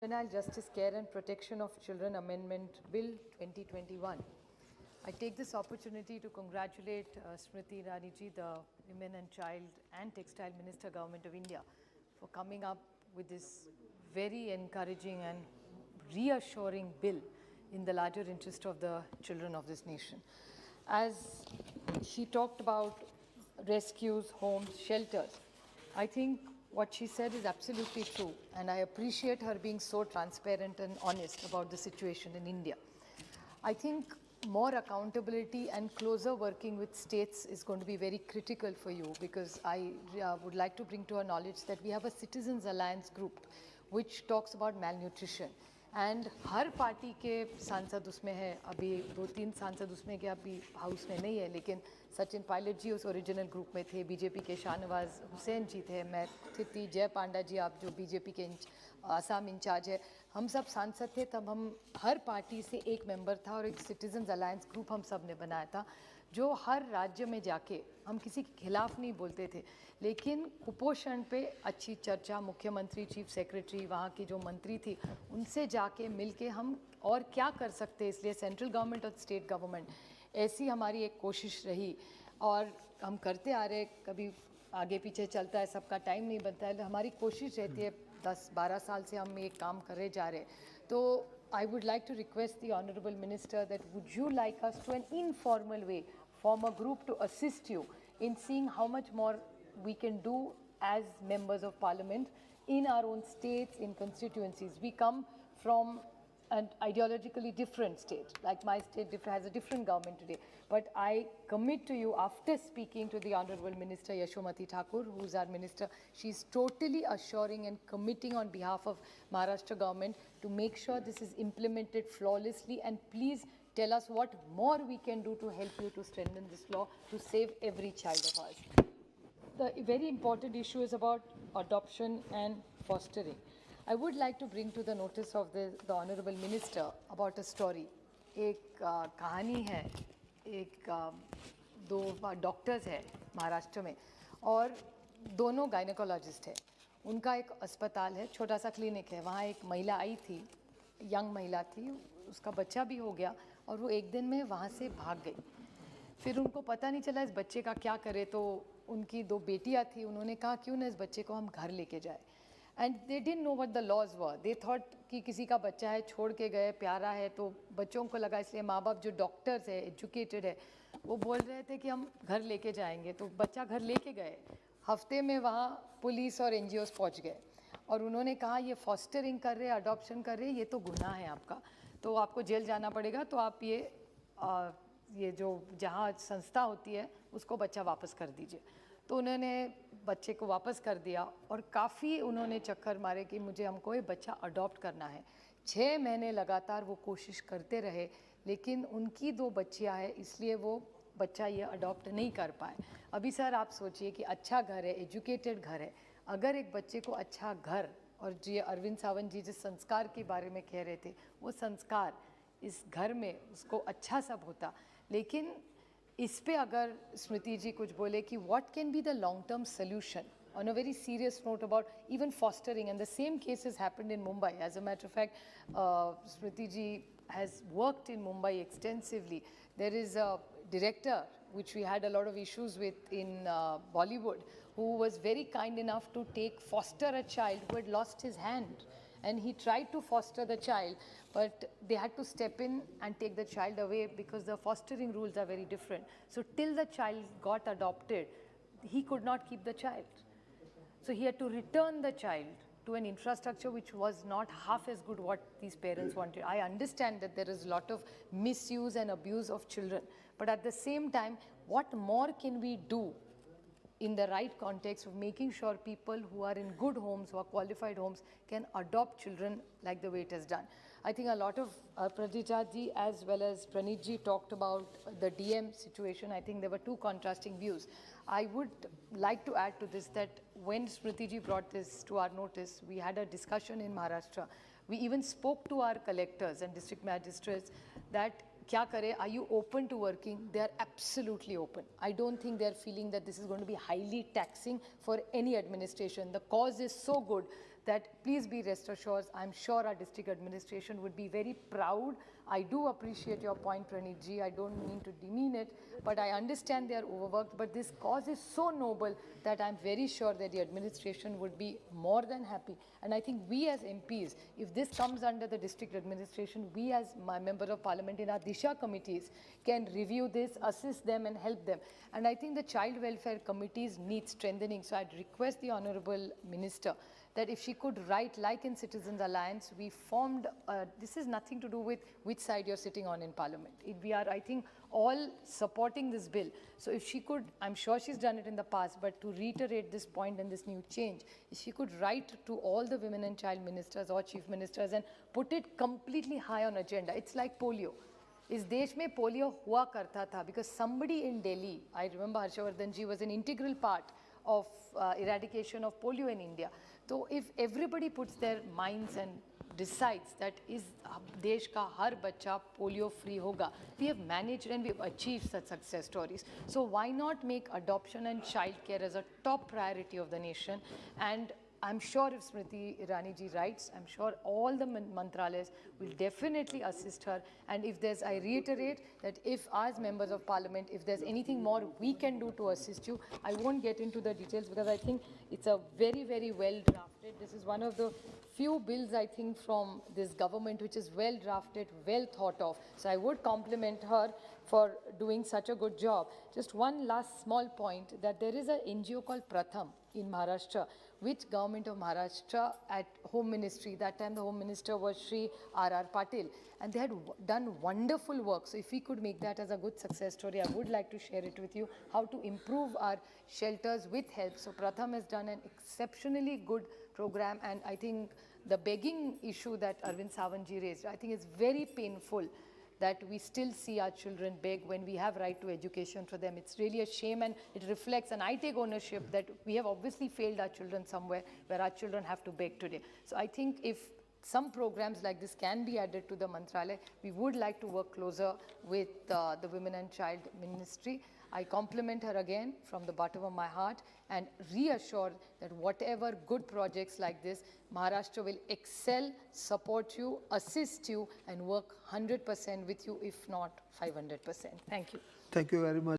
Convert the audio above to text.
Juvenile Justice Care and Protection of Children Amendment Bill 2021. I take this opportunity to congratulate Smriti Irani ji, the Women and Child and Textile Minister, Government of India, for coming up with this very encouraging and reassuring bill in the larger interest of the children of this nation. As she talked about rescues, homes, shelters, I think what she said is absolutely true, and I appreciate her being so transparent and honest about the situation in India. I think more accountability and closer working with states is going to be very critical for you, because I would like to bring to our knowledge that we have a Citizens Alliance group which talks about malnutrition. And her party के सांसद उसमें है, अभी 2-3 सांसद उसमें के अभी house में नहीं है, लेकिन सचिन पायलट जी उस ओरिजिनल ग्रुप में थे, बीजेपी के शाहनवाज हुसैन जी थे, मैं थी, जय पांडा जी आप जो बीजेपी के आसाम इंचार्ज है, हम सब सांसद थे। तब हम हर पार्टी से एक मेंबर था और एक सिटीजन्स अलायंस ग्रुप हम सब ने बनाया था, जो हर राज्य में जाके हम किसी के खिलाफ नहीं बोलते थे, लेकिन कुपोषण पे अच्छी चर्चा, मुख्यमंत्री, चीफ सेक्रेटरी, वहाँ की जो मंत्री थी, उनसे जाके मिलके हम और क्या कर सकते हैं, इसलिए सेंट्रल गवर्नमेंट और स्टेट गवर्नमेंट, ऐसी हमारी एक कोशिश रही और हम करते आ रहे। कभी आगे पीछे चलता है, सबका टाइम नहीं बनता है, हमारी कोशिश रहती है। 10-12 साल से हम एक काम करे जा रहे। तो I would like to request the Honorable Minister that would you like us to an informal way form a group to assist you in seeing how much more we can do as members of parliament in our own states, in constituencies. We come from an ideologically different state, like my state has a different government today. But I commit to you, after speaking to the Honorable Minister Yashomati Thakur, who's our minister, she's totally assuring and committing on behalf of Maharashtra government to make sure this is implemented flawlessly. And please tell us what more we can do to help you to strengthen this law to save every child of ours. The very important issue is about adoption and fostering. I would like to bring to the notice of the Honorable Minister about a story. एक कहानी है, एक दो doctors है महाराष्ट्र में और दोनों gynaecologist है। उनका एक अस्पताल है, छोटा सा क्लिनिक है। वहाँ एक महिला आई थी, यंग महिला थी, उसका बच्चा भी हो गया और वो एक दिन में वहाँ से भाग गई। फिर उनको पता नहीं चला इस बच्चे का क्या करे, तो उनकी 2 बेटियाँ थी, उन्होंने कहा क्यों ना इस बच्चे को हम घर लेके जाए। And they didn't know what the laws were, they thought कि किसी का बच्चा है, छोड़ के गए, प्यारा है, तो बच्चों को लगा, इसलिए माँ बाप जो डॉक्टर्स है, एजुकेटेड है, वो बोल रहे थे कि हम घर लेके जाएंगे। तो बच्चा घर लेके गए, हफ्ते में वहाँ पुलिस और NGOs पहुँच गए और उन्होंने कहा ये फॉस्टरिंग कर रहे, अडॉप्शन कर रहे, ये तो गुनाह है आपका, तो आपको जेल जाना पड़ेगा, तो आप ये जो जहाँ संस्था होती है उसको बच्चा वापस कर दीजिए। तो उन्होंने बच्चे को वापस कर दिया और काफ़ी उन्होंने चक्कर मारे कि मुझे हमको ये बच्चा अडॉप्ट करना है। 6 महीने लगातार वो कोशिश करते रहे, लेकिन उनकी 2 बच्चियाँ हैं, इसलिए वो बच्चा ये अडॉप्ट नहीं कर पाए। अभी सर आप सोचिए कि अच्छा घर है, एजुकेटेड घर है, अगर एक बच्चे को अच्छा घर, और जी अरविंद सावंत जी जिस संस्कार के बारे में कह रहे थे, वो संस्कार इस घर में उसको अच्छा सब होता। लेकिन इस पे अगर स्मृति जी कुछ बोले कि what can be the long-term solution on a very serious note about even fostering, and the same cases happened in Mumbai. As a matter of fact, Smriti ji has worked in Mumbai extensively. There is a director which we had a lot of issues with in Bollywood, who was very kind enough to foster a child who had lost his hand. And he tried to foster the child, but they had to step in and take the child away because the fostering rules are very different. So till the child got adopted, he could not keep the child. So he had to return the child to an infrastructure which was not half as good what these parents wanted. I understand that there is a lot of misuse and abuse of children, but at the same time, what more can we do in the right context of making sure people who are in good homes, who are qualified homes, can adopt children like the way it is done. I think a lot of Pradija ji as well as Praneet ji talked about the DM situation. I think there were 2 contrasting views. I would like to add to this that when Smriti ji brought this to our notice, we had a discussion in Maharashtra. We even spoke to our collectors and district magistrates that क्या करें, are you open to working? They are absolutely open. I don't think they are feeling that this is going to be highly taxing for any administration. The cause is so good that please be rest assured, I'm sure our district administration would be very proud. I do appreciate your point, Praneeth ji. I don't mean to demean it, but I understand they are overworked. But this cause is so noble that I'm very sure that the administration would be more than happy. And I think we as MPs, if this comes under the district administration, we as my member of parliament in our Disha committees can review this, assist them and help them. And I think the child welfare committees need strengthening. So I'd request the Honorable Minister that if she could write, like in Citizens Alliance, we formed, this is nothing to do with which side you're sitting on in Parliament. We are, I think, all supporting this bill. So if she could, I'm sure she's done it in the past, but to reiterate this point and this new change, if she could write to all the women and child ministers or chief ministers and put it completely high on agenda. It's like polio. इस देश में polio हुआ करता था because somebody in Delhi, I remember Harshavardhan ji was an integral part of eradication of polio in India. So if everybody puts their minds and decides that is देश का हर बच्चा polio free होगा, we have managed and we have achieved such success stories. So why not make adoption and child care as a top priority of the nation? And I'm sure if Smriti Irani ji writes, I'm sure all the mantralayas will definitely assist her. And if there's, I reiterate that if as members of parliament, if there's anything more we can do to assist you, I won't get into the details because I think it's a very, very well drafted. This is one of the few bills I think from this government which is well drafted, well thought of. So I would compliment her for doing such a good job. Just one last small point that there is an NGO called Pratham in Maharashtra, which government of Maharashtra at Home Ministry, that time the Home Minister was Shri R.R. Patil, and they had done wonderful work. So if we could make that as a good success story, I would like to share it with you, how to improve our shelters with help. So Pratham has done an exceptionally good program, and I think the begging issue that Arvind Sawantji raised, I think is very painful that we still see our children beg when we have right to education for them. It's really a shame, and it reflects, and I take ownership that we have obviously failed our children somewhere where our children have to beg today. So I think if some programs like this can be added to the Mantralaya, we would like to work closer with the Women and Child Ministry. I compliment her again from the bottom of my heart and reassure that whatever good projects like this, Maharashtra will excel, support you, assist you and work 100% with you, if not 500%. Thank you. Thank you very much.